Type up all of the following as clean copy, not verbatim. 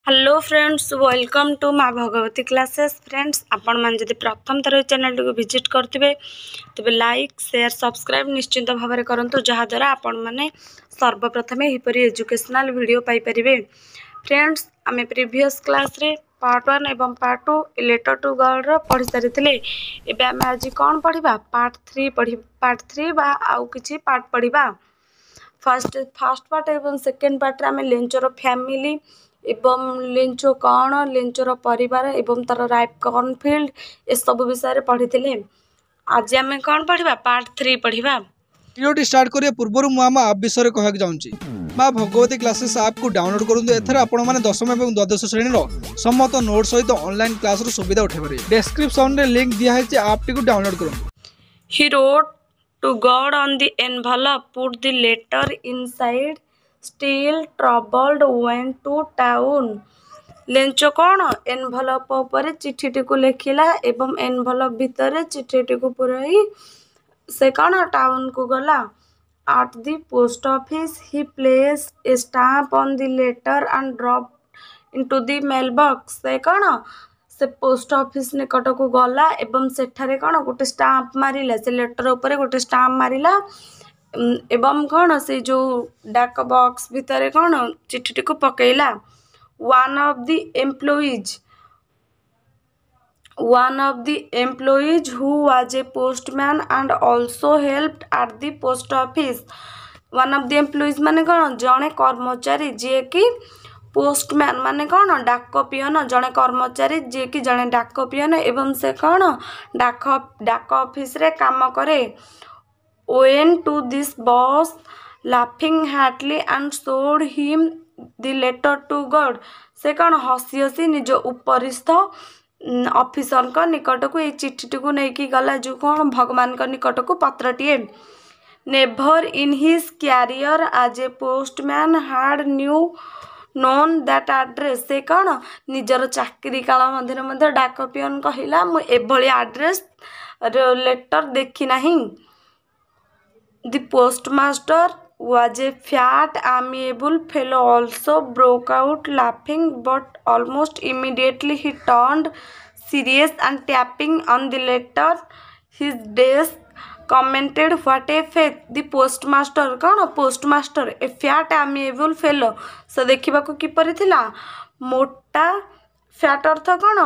Hello friends, welcome to माँ Bhagwati classes. Friends, आपण मान जदि प्रथम थर चैनल को विजिट करते तेज लाइक शेयर सब्सक्राइब निश्चिंत भाव में करूँ, जहाद्वारा आपण मैंने सर्वप्रथमे हीपरी एजुकेशनल वीडियो पाइपर। फ्रेंड्स, आम प्रीवियस क्लास रे पार्ट 1 एवं पार्ट 2 लेटर टू गर्ल पढ़ी सारी। एबे आम आज कौन पढ़ा पार्ट 3 पार्ट 3 बा आउ किछि पार्ट पढ़ा। फर्स्ट पार्ट एवं सेकेंड पार्ट आम लेंचर फैमिली एवं लेंचो कौन लेंचर परिवार एवं तार राइप कॉर्नफील्ड ए सब विषय पढ़ी थे। आज आम कौन पढ़ा पार्ट 3 पढ़ा। वीडियो स्टार्ट करिया पूर्व मुझे आप विषय कहक जाऊँगी। माँ भगवती क्लासेस ऐप को डाउनलोड करूँ। एथर आपण मैंने दशम और द्वादश श्रेणी समस्त नोट सहित ऑनलाइन क्लास सुविधा उठाई। डिस्क्रिप्शन रे लिंक दिखाई ऐप टी डाउनलोड करूँ। He wrote to God on the envelope, put the letter inside, still troubled went to town. Lencho कौन एनभलप पर चिठीटी को लिखिला एवं एनभलप भितर चिठीटी को पुराई से कौन टाउन को गला। At the post office he placed a stamp on the letter and dropped into the mailbox. से कौन से पोस्ट ऑफिस निकट को गला एवं सेठारे कौन गोटे स्टाम्प मारिला, से लेटर ऊपर गोटे स्टाम्प मारिला एवं कौन से जो डाक बॉक्स भितर कौन चिठीटी को पकेला। One of the employees who was a postman and also helped at the post office. One of the employees माने कौन जड़े कर्मचारी जी कि पोस्टमैन माने कौन डाक पियन, जड़े कर्मचारी जी कि जड़े डाक पियन एवं से कौन डाक ऑफिस रे काम करे। Went to this boss laughing happily and showed him the letter to God. से कौन हसी हसी निज उपरिस्थ ऑफिसर का निकट को ये चिट्ठी को लेकिन गला, जो कौन भगवान का निकट को पत्रटीए। Never in his career as a postman had known that address. से कौन निजर चाकरी काल मध्य डाक पियन कहला मु एभली एड्रेस लेटर देखी नहीं। The postmaster was a fat, amiable fellow, also broke out laughing, but almost immediately he turned serious and tapping on the letter his desk commented, "What a faith!" The postmaster कौन postmaster a fat, amiable fellow से देखा किपरि थिला मोटा। Fat अर्थ कौन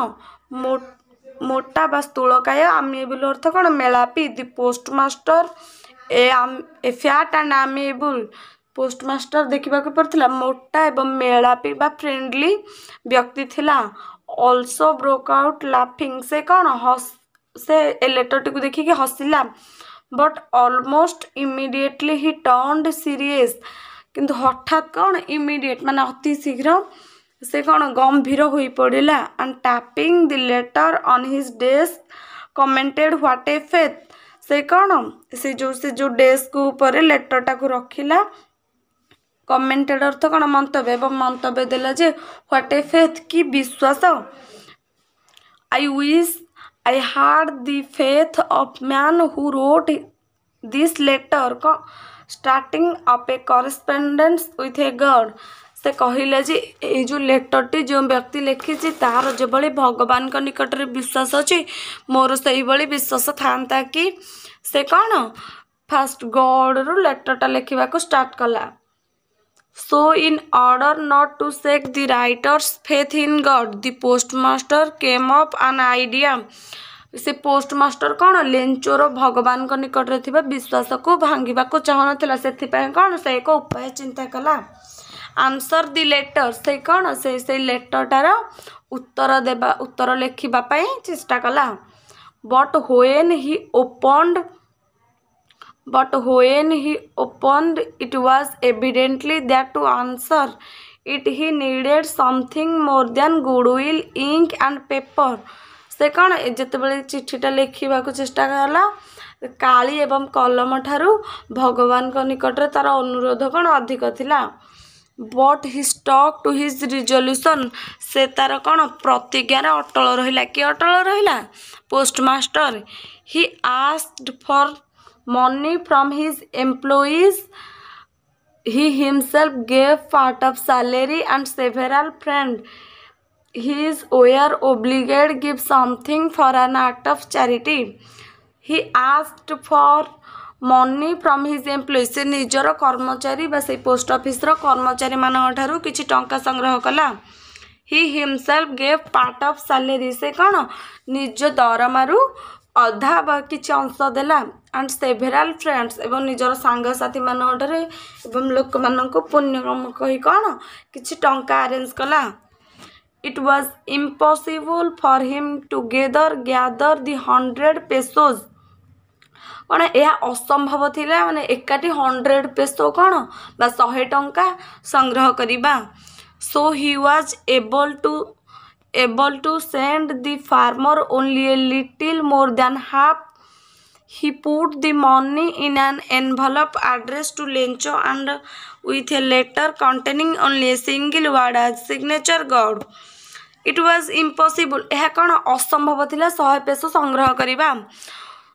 मोटा बा स्थूलकाय, amiable अर्थ कौन मेलापी। The postmaster a fat and amiable postmaster देखा पड़ता मोटा एवं मेलापी बा फ्रेंडली व्यक्ति थिला। ऑल्सो ब्रोक आउट लाफिंग से कौन से ए लेटर टी को देखिए हसिला। बट ऑलमोस्ट इमीडिएटली ही टर्न्ड सीरियस, किंतु हठात कौन इमीडिएट माने अति शीघ्र से कौन गंभीर हो पड़ा। And tapping the later on his desk commented, "what a faith!" से कौन से जो डेस्क ऊपर लेटर टा को रखिला। कमेंटेड अर्थ कौन मंतव्य एवं मंतव्य देला जे व्हाट ए फेथ की विश्वास। I wish I had the faith of man who wrote this letter starting up a correspondence with a god. से कहले जे ये जो लेटर टी जो व्यक्ति लिखी तार जो भगवान का निकट रे विश्वास अच्छी, मोर से विश्वास था कि से कौन फास्ट गॉड रु लेटर टा लिखा को स्टार्ट कला। So in order not to shake the writer's faith in God the postmaster came up an idea. से पोस्टमास्टर कौन लेंचोर भगवान का निकट रे थिबा विश्वास को भांगिबा को चाहनथिला, सेथिपय कौन से एक उपाय चिंता कला। आंसर द लेटर से कौन से लेटरटार उत्तर लिखा चेष्टा कला। But when he opened it was evidently that to answer it he needed something more than goodwill, ink and paper. से कौन जिते चिठीटा लिखा चेष्टा कला काली एवं कलम ठारू भगवान को निकट रे तार अनुरोध कौन अधिक थिला। But he stuck to his resolution से तार कौन प्रतिज्ञार अटल रहिला। कि अटल रहिला postmaster. He asked for money from his employees he himself gave part of salary and several friends his were obliged give something for an act of charity. He asked for money from his employees. से निजर कर्मचारी बा से post office रो कर्मचारी मानक ठारू किछि टंका संग्रह कला. He himself gave part of salary. से कौन निज दरमारू अधा बा किछि अंश देला. एंड सेवेराल फ्रेंड्स एवं निजर सांगसाथी मानक ठारे एवं लोक मानक पुण्य कर्म कहि कौन किछि टंका अरेंज कला. It was impossible for him to gather the 100 pesos. कौन यह असंभव थिला माने एकाठी 100 पेसो कौन बा 100 टंका संग्रह करिबा. So he was able to send the farmer only a little more than half. He put the money in an envelope addressed to Lencho and with a letter containing only a single word as signature God. It was impossible. यह कौन असंभव थिला 100 peso संग्रह करिबा.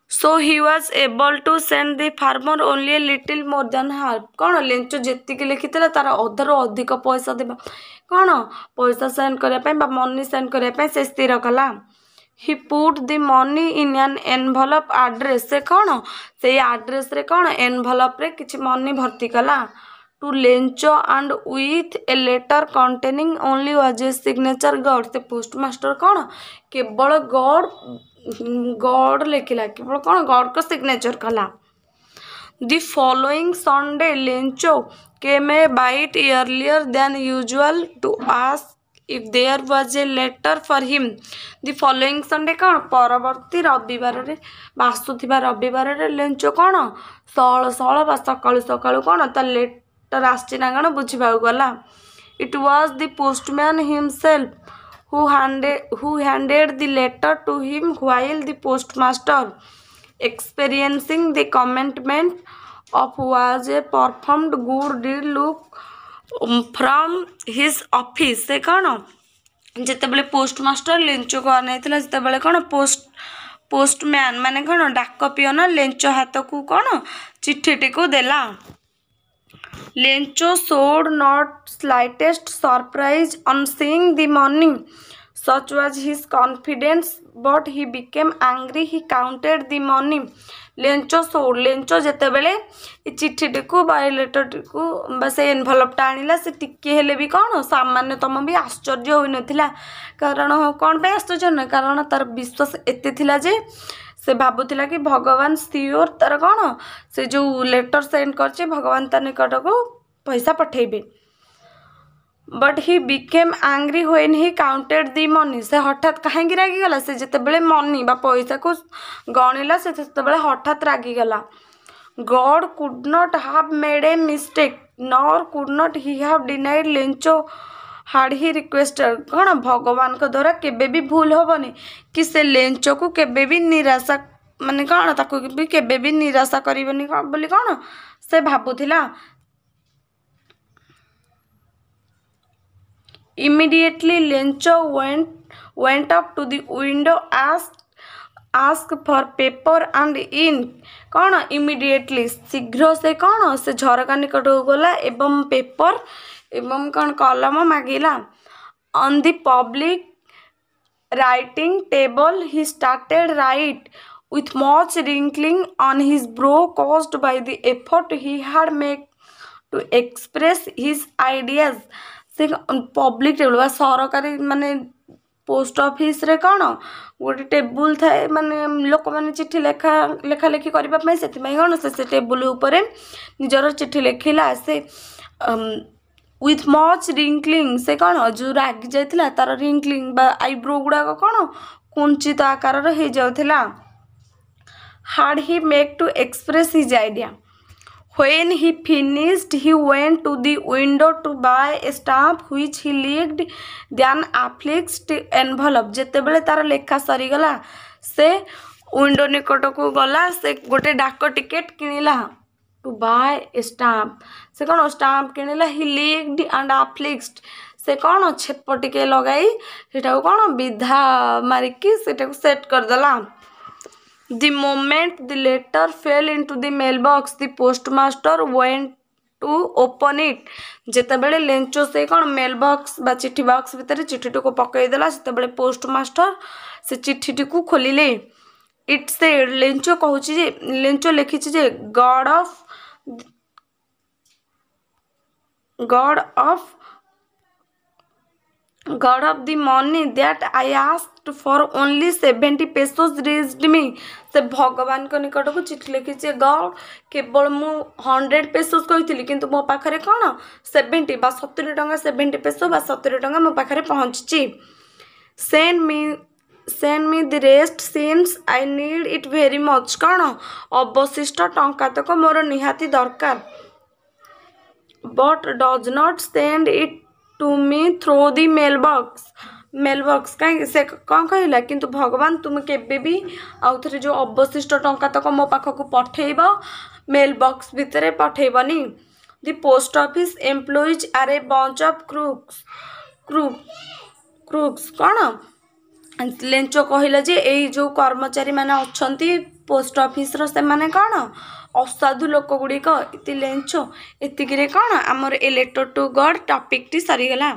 So he was able to send the farmer only a little more than half. कौन Lencho जेतिक लिखिथिला तार अधरो अधिक पैसा देबा कौन पैसा सेंड करिया पय बा मनी सेंड करिया पय से स्थिर कला. He put the money in an envelope address. से कौन से एड्रेस रे कौन एनवेलप रे किछि मनी भर्ती कला. To Lencho and with a letter containing only was a signature God. से पोस्टमास्टर कौन केवल गॉड लिखिला केवल कौन गॉड को सिग्नेचर कला. The following Sunday Lencho came a bit earlier than usual to ask if there was a letter for him. The following Sunday कौन परवर्ती रविवार रे आसुथिबा रविवार रे लेंचो कौन सळ बा सकाळु कौन ता लेटर आछि ना कौन बुझिबा गला. It was the postman himself who handed the letter to him while the postmaster experiencing the commitment of was a performed good deed look from his office. से कौन जितेबले पोस्टमास्टर लेंचो को आनाइथिला जितेबले कौन पोस्टमैन माने कौन डाक पियन लेंचो हाथ को कौन चिट्ठी को देला. Lencho showed not slightest surprise on seeing the money. Such was his confidence, but he became angry. He counted the money. Lencho जेतेबेले ए चिट्ठी को बा लेटर को बा से एनवेलप टा आनिला से टिके हेले भी कौन सामान्य तम भी आश्चर्य होई नथिला. कारण कौन पे आश्चर्य न कारण तार विश्वास एते थिला जे से भाबुथिला कि भगवान सियोर तार कौन से जो लेटर सेंड करछे भगवान तार निकट को पैसा पठेबे. But he became angry when he counted the money. से हठात कहीं रागी गला से जेतेबेले मनी बा पैसा को गणिला से जेतेबेले हठात रागी गला. God could not have made a mistake, nor could not he have denied Lencho had he requested. कौन भगवान को द्वारा केबे भी भूल होबनी कि से लेंचो को केबे भी निराशा माने कौन ताको भी केबे भी निराशा करिबनी बोली कौन से भाबुथिला. Immediately Lencho went up to the window, asked for paper and ink. कौन immediately शीघ्र से कौन से झरका निकट गला एवं पेपर एवं कौन कलम मागिला. On the public writing table he started write with much wrinkling on his brow caused by the effort he had made to express his ideas. से पब्लिक टेबल बा सरकारी माने पोस्ट ऑफिस रे कौन गोटे टेबुल थाए माने लोक माने चिट्ठी लेखा लेखि करबा पई सेति पई कौन से टेबुल ऊपर निजर चिट्ठी लेखिला. से with much wrinkling से कौन जो रागी जाइथिला तार wrinkling बा आईब्रो गुडा कौन कुंचित आकार रे हे जाउथिला. had he make to express his idea. When he finished, he went to the window to buy a stamp which he licked then affixed envelope. जेतेबेले तार लेखा सरी गला से विंडो निकट को गला से गोटे डाक टिकेट किनिला to buy a stamp. से कौन स्टाम्प किनिला he licked and affixed. से कौन छेप टिके लगाई सेटा कौन विधा मारिकी सेटा को सेट कर दला. The moment the letter fell into the mailbox, the postmaster went to open it जेतेबेले लेंचो से कौन मेल बॉक्स बा चिट्ठी बॉक्स भितर चिट्ठी को पकईदेला सेतेबेले पोस्ट मास्टर से चिट्ठी को खोलिले इट से लेंचो कहूँ जे लेंचो लिखी जे God of the money that I asked for only 70 pesos reached me से भगवान को निकट को चिट्ठी लिखी गॉड केवल मु 100 पेसोस कही किंतु मो पाखरे कौन 70 बा 70 टंका 70 पेसो बा 70 टंका मो पाखरे पहुँची send me the rest since I need it very much कौन अवशिष्ट टंका तक मोर निहाती दरकार but does not send it to me through the mailbox कहीं से कौन कहला किंतु भगवान तुम केबे भी आउ थे जो अवशिष्ट टंका तक मो पाखक पठेब मेल बॉक्स भितर पठेबनी the post office employees are a bunch of crooks कौन लेंचो कहला जे एई जो कर्मचारी माने अछंती पोस्ट ऑफिस रो से माने कौन असाधु लोक गुड़िक इति लेंचो एतिकिरे कौन आमर a letter to God topic टी सरीगला।